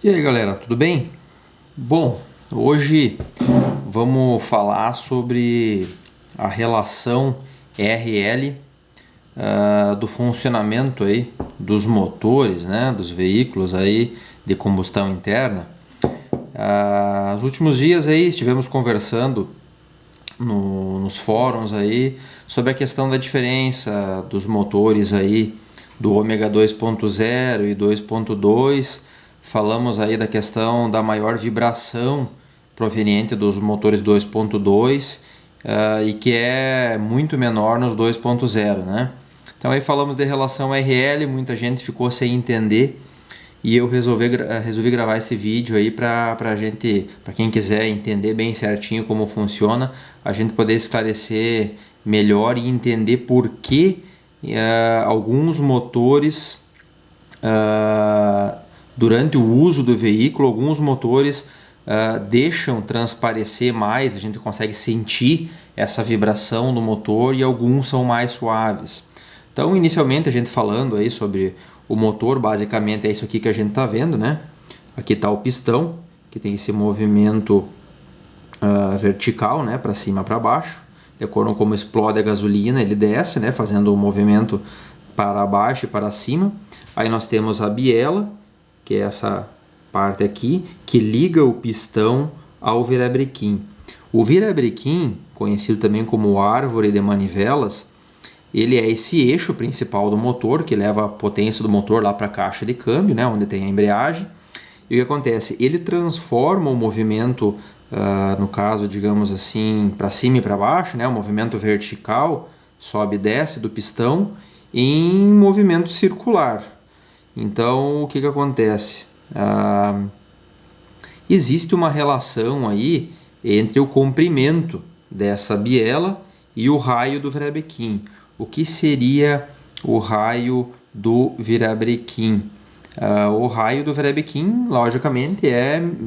E aí galera, tudo bem? Bom, hoje vamos falar sobre a relação RL do funcionamento aí dos motores, né, dos veículos aí de combustão interna. Nos últimos dias aí estivemos conversando nos fóruns aí sobre a questão da diferença dos motores aí do ômega 2.0 e 2.2. Falamos aí da questão da maior vibração proveniente dos motores 2.2 e que é muito menor nos 2.0, né? Então aí falamos de relação RL, muita gente ficou sem entender e eu resolvi gravar esse vídeo aí para quem quiser entender bem certinho como funciona, a gente poder esclarecer melhor e entender por que alguns motores durante o uso do veículo, alguns motores deixam transparecer mais, a gente consegue sentir essa vibração do motor, e alguns são mais suaves. Então, inicialmente a gente falando aí sobre o motor, basicamente é isso aqui que a gente está vendo, né? Aqui está o pistão, que tem esse movimento vertical, né? Para cima, para baixo. De acordo com como explode a gasolina, ele desce, né? Fazendo o movimento para baixo e para cima. Aí nós temos a biela, que é essa parte aqui, que liga o pistão ao virabrequim. O virabrequim, conhecido também como árvore de manivelas, ele é esse eixo principal do motor, que leva a potência do motor lá para a caixa de câmbio, né, onde tem a embreagem. E o que acontece? Ele transforma o movimento, no caso, digamos assim, para cima e para baixo, né, o movimento vertical, sobe e desce do pistão, em movimento circular. Então, o que acontece? Existe uma relação aí entre o comprimento dessa biela e o raio do virabrequim. O que seria o raio do virabrequim? O raio do virabrequim, logicamente,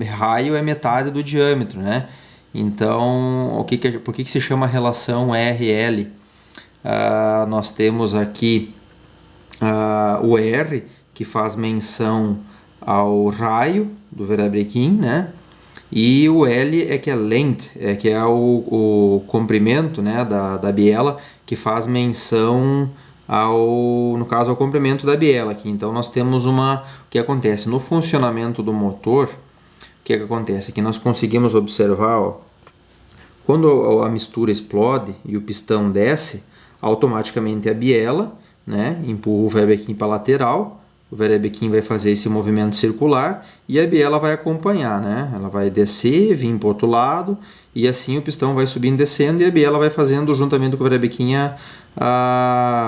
raio é metade do diâmetro, né? Então, por que se chama relação RL? Nós temos aqui o R, que faz menção ao raio do virabrequim, né? E o L é que é length, que é o comprimento, né, da biela, que faz menção no caso, ao comprimento da biela aqui. Então nós temos o que acontece no funcionamento do motor. O que acontece? Que nós conseguimos observar, ó, quando a mistura explode e o pistão desce, automaticamente a biela, né, empurra o virabrequim para a lateral. O virabrequim vai fazer esse movimento circular e a biela vai acompanhar, né? Ela vai descer, vir para o outro lado, e assim o pistão vai subindo e descendo, e a biela vai fazendo, juntamente com o virabrequim,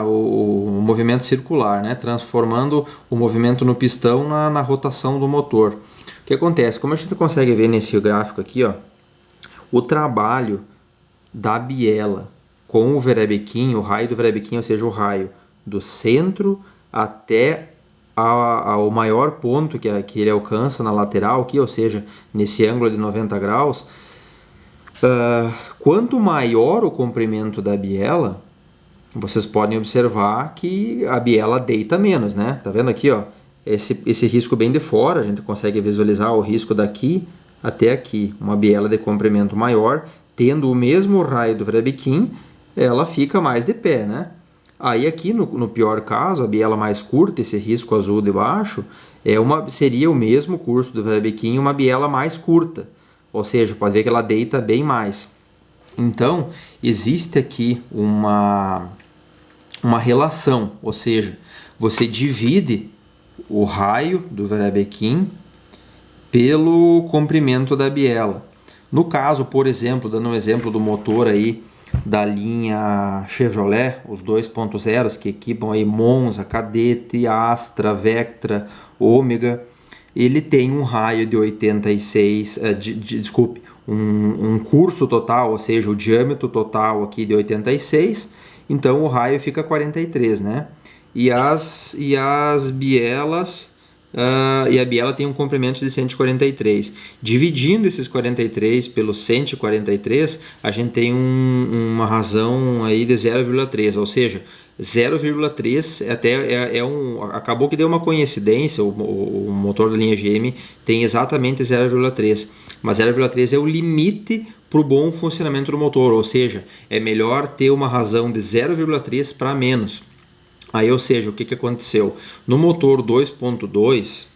o movimento circular, né? Transformando o movimento no pistão na rotação do motor. O que acontece? Como a gente consegue ver nesse gráfico aqui, ó, o trabalho da biela com o virabrequim, o raio do virabrequim, ou seja, o raio do centro até ao maior ponto que ele alcança na lateral aqui, ou seja, nesse ângulo de 90 graus, quanto maior o comprimento da biela, vocês podem observar que a biela deita menos, né? Tá vendo aqui, ó, esse risco bem de fora, a gente consegue visualizar o risco daqui até aqui. Uma biela de comprimento maior, tendo o mesmo raio do virabrequim, ela fica mais de pé, né? Aí aqui, no pior caso, a biela mais curta, esse risco azul de baixo, seria o mesmo curso do virabrequim, uma biela mais curta. Ou seja, pode ver que ela deita bem mais. Então, existe aqui uma relação, ou seja, você divide o raio do virabrequim pelo comprimento da biela. No caso, por exemplo, dando um exemplo do motor aí, da linha Chevrolet, os 2.0 que equipam aí Monza, Cadete, Astra, Vectra, Ômega, ele tem um raio de 86, um curso total, ou seja, o diâmetro total aqui de 86, então o raio fica 43, né? E as bielas e a biela tem um comprimento de 143. Dividindo esses 43 pelo 143, a gente tem uma razão aí de 0,3, ou seja, 0,3 acabou que deu uma coincidência, o motor da linha GM tem exatamente 0,3, mas 0,3 é o limite para o bom funcionamento do motor, ou seja, é melhor ter uma razão de 0,3 para menos. Aí, ou seja, o que aconteceu? No motor 2.2,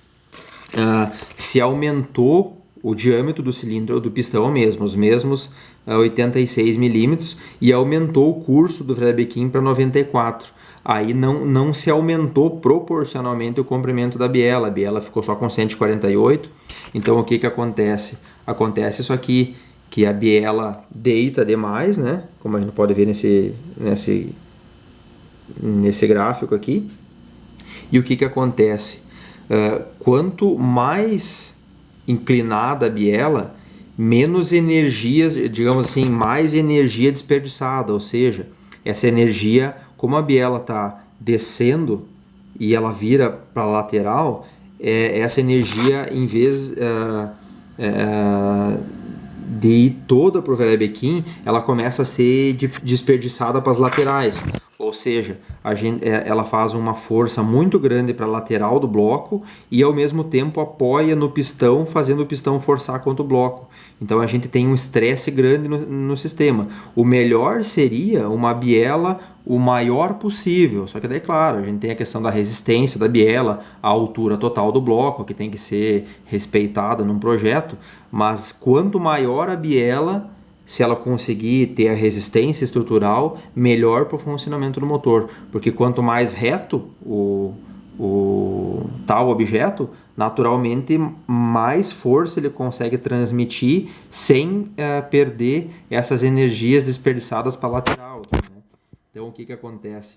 se aumentou o diâmetro do cilindro do pistão mesmo, os mesmos 86 milímetros, e aumentou o curso do Vrebeckin para 94. Aí não se aumentou proporcionalmente o comprimento da biela, a biela ficou só com 148. Então o que acontece? Acontece isso aqui, que a biela deita demais, né? Como a gente pode ver nesse gráfico aqui. E o que acontece? Quanto mais inclinada a biela, menos energias, digamos assim, mais energia desperdiçada, ou seja, essa energia, como a biela está descendo e ela vira para a lateral, essa energia, em vez de ir toda para o Vrebeckin, ela começa a ser desperdiçada para as laterais. Ou seja, ela faz uma força muito grande para a lateral do bloco e ao mesmo tempo apoia no pistão, fazendo o pistão forçar contra o bloco. Então a gente tem um estresse grande no sistema. O melhor seria uma biela o maior possível, só que daí, claro, a gente tem a questão da resistência da biela, a altura total do bloco, que tem que ser respeitada num projeto, mas quanto maior a biela, se ela conseguir ter a resistência estrutural, melhor para o funcionamento do motor, porque quanto mais reto o tal objeto, naturalmente mais força ele consegue transmitir sem perder essas energias desperdiçadas para a lateral. Né? Então o que acontece?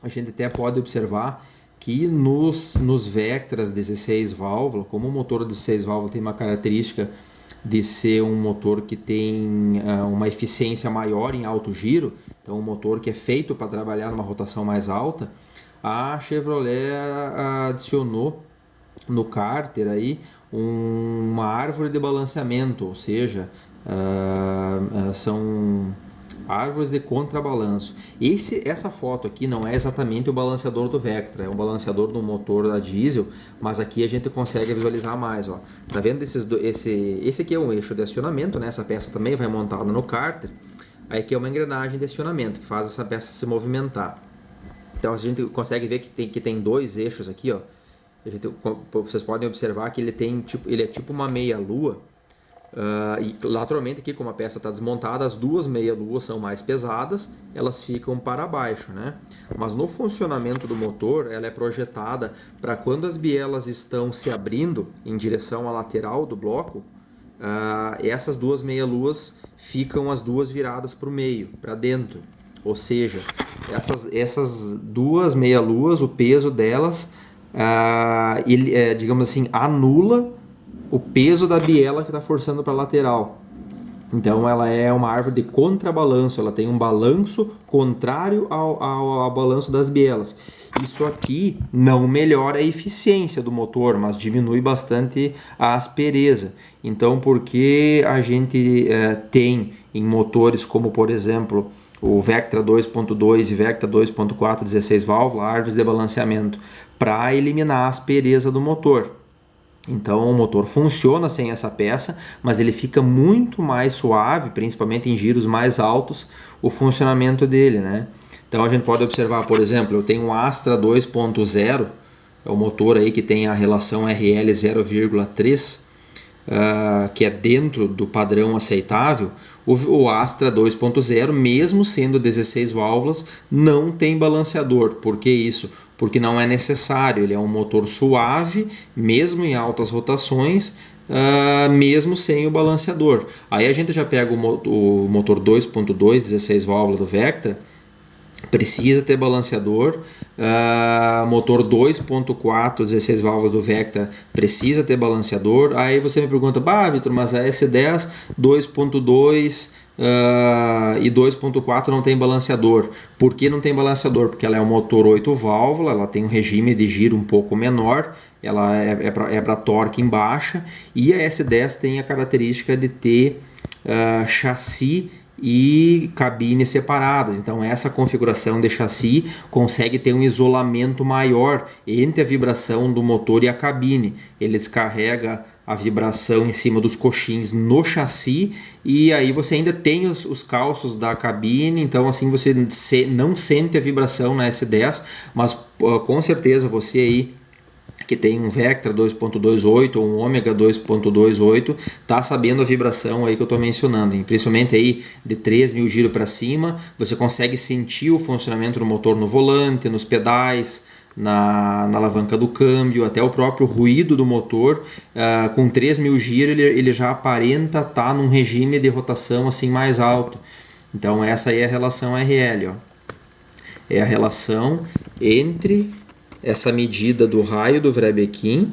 A gente até pode observar que nos Vectras 16 válvulas, como o motor 16 válvulas tem uma característica de ser um motor que tem uma eficiência maior em alto giro, então um motor que é feito para trabalhar numa rotação mais alta, a Chevrolet adicionou no cárter aí uma árvore de balanceamento, ou seja, são árvores de contrabalanço. Essa foto aqui não é exatamente o balanceador do Vectra, é um balanceador do motor a diesel, mas aqui a gente consegue visualizar mais. Ó. Tá vendo esse aqui é um eixo de acionamento, né? Essa peça também vai montada no cárter. Aí aqui é uma engrenagem de acionamento que faz essa peça se movimentar. Então a gente consegue ver que tem dois eixos aqui, ó. Vocês podem observar que ele é tipo uma meia-lua. E lateralmente aqui, como a peça está desmontada, as duas meia-luas são mais pesadas, elas ficam para baixo, né? Mas no funcionamento do motor, ela é projetada para quando as bielas estão se abrindo em direção à lateral do bloco, essas duas meia-luas ficam as duas viradas para o meio, para dentro. Ou seja, essas duas meia-luas, o peso delas, digamos assim, anula o peso da biela que está forçando para a lateral. Então ela é uma árvore de contrabalanço, ela tem um balanço contrário ao balanço das bielas. Isso aqui não melhora a eficiência do motor, mas diminui bastante a aspereza. Então, porque a gente tem em motores como, por exemplo, o Vectra 2.2 e Vectra 2.4 16 válvulas, árvores de balanceamento, para eliminar a aspereza do motor. Então o motor funciona sem essa peça, mas ele fica muito mais suave, principalmente em giros mais altos, o funcionamento dele, né? Então a gente pode observar, por exemplo, eu tenho um Astra 2.0, é o motor aí que tem a relação RL 0,3, que é dentro do padrão aceitável. O Astra 2.0, mesmo sendo 16 válvulas, não tem balanceador. Por que isso? Porque não é necessário, ele é um motor suave, mesmo em altas rotações, mesmo sem o balanceador. Aí a gente já pega o motor 2.2, 16 válvulas do Vectra, precisa ter balanceador. Motor 2.4, 16 válvulas do Vectra precisa ter balanceador. Aí você me pergunta, Vitor, mas a S10 2.2 e 2.4 não tem balanceador. Por que não tem balanceador? Porque ela é um motor 8 válvulas, ela tem um regime de giro um pouco menor, ela é para torque em baixa, e a S10 tem a característica de ter chassi e cabine separadas. Então essa configuração de chassi consegue ter um isolamento maior entre a vibração do motor e a cabine. Ele descarrega a vibração em cima dos coxins no chassi, e aí você ainda tem os calços da cabine, então assim você não sente a vibração na S10, mas com certeza você aí que tem um Vectra 2.28 ou um Ômega 2.28, tá sabendo a vibração aí que eu estou mencionando, principalmente aí de 3.000 giros para cima, você consegue sentir o funcionamento do motor no volante, nos pedais, na alavanca do câmbio, até o próprio ruído do motor. Com 3.000 giros ele já aparenta estar num regime de rotação assim mais alto. Então essa aí é a relação RL, ó. É a relação entre essa medida do raio do Vrebekhin,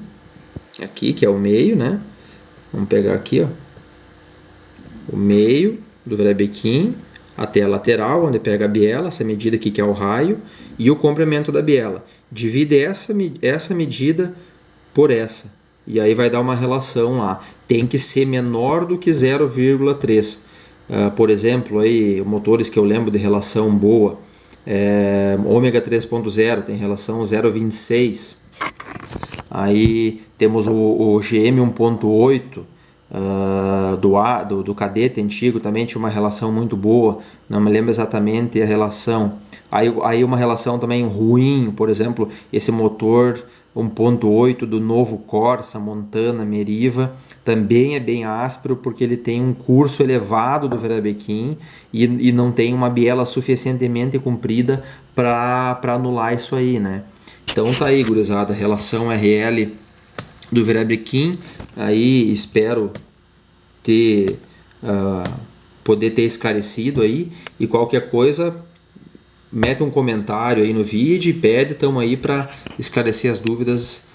aqui que é o meio, né? Vamos pegar aqui, ó, o meio do Vrebekhin até a lateral, onde pega a biela, essa medida aqui que é o raio, e o comprimento da biela. Divide essa medida por essa, e aí vai dar uma relação lá. Tem que ser menor do que 0,3. Por exemplo, aí, motores que eu lembro de relação boa, Ômega 3.0 tem relação 0,26. Aí temos o GM 1.8 do Cadete antigo, também tinha uma relação muito boa, não me lembro exatamente a relação. Aí uma relação também ruim, por exemplo, esse motor 1.8 do novo Corsa, Montana, Meriva, também é bem áspero porque ele tem um curso elevado do Vrebekhin e não tem uma biela suficientemente comprida para anular isso aí, né? Então tá aí, gurizada, relação RL do Vrebekhin. Aí espero poder ter esclarecido aí, e qualquer coisa mete um comentário aí no vídeo e pede, estamos aí para esclarecer as dúvidas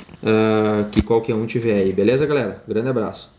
que qualquer um tiver aí. Beleza, galera? Grande abraço.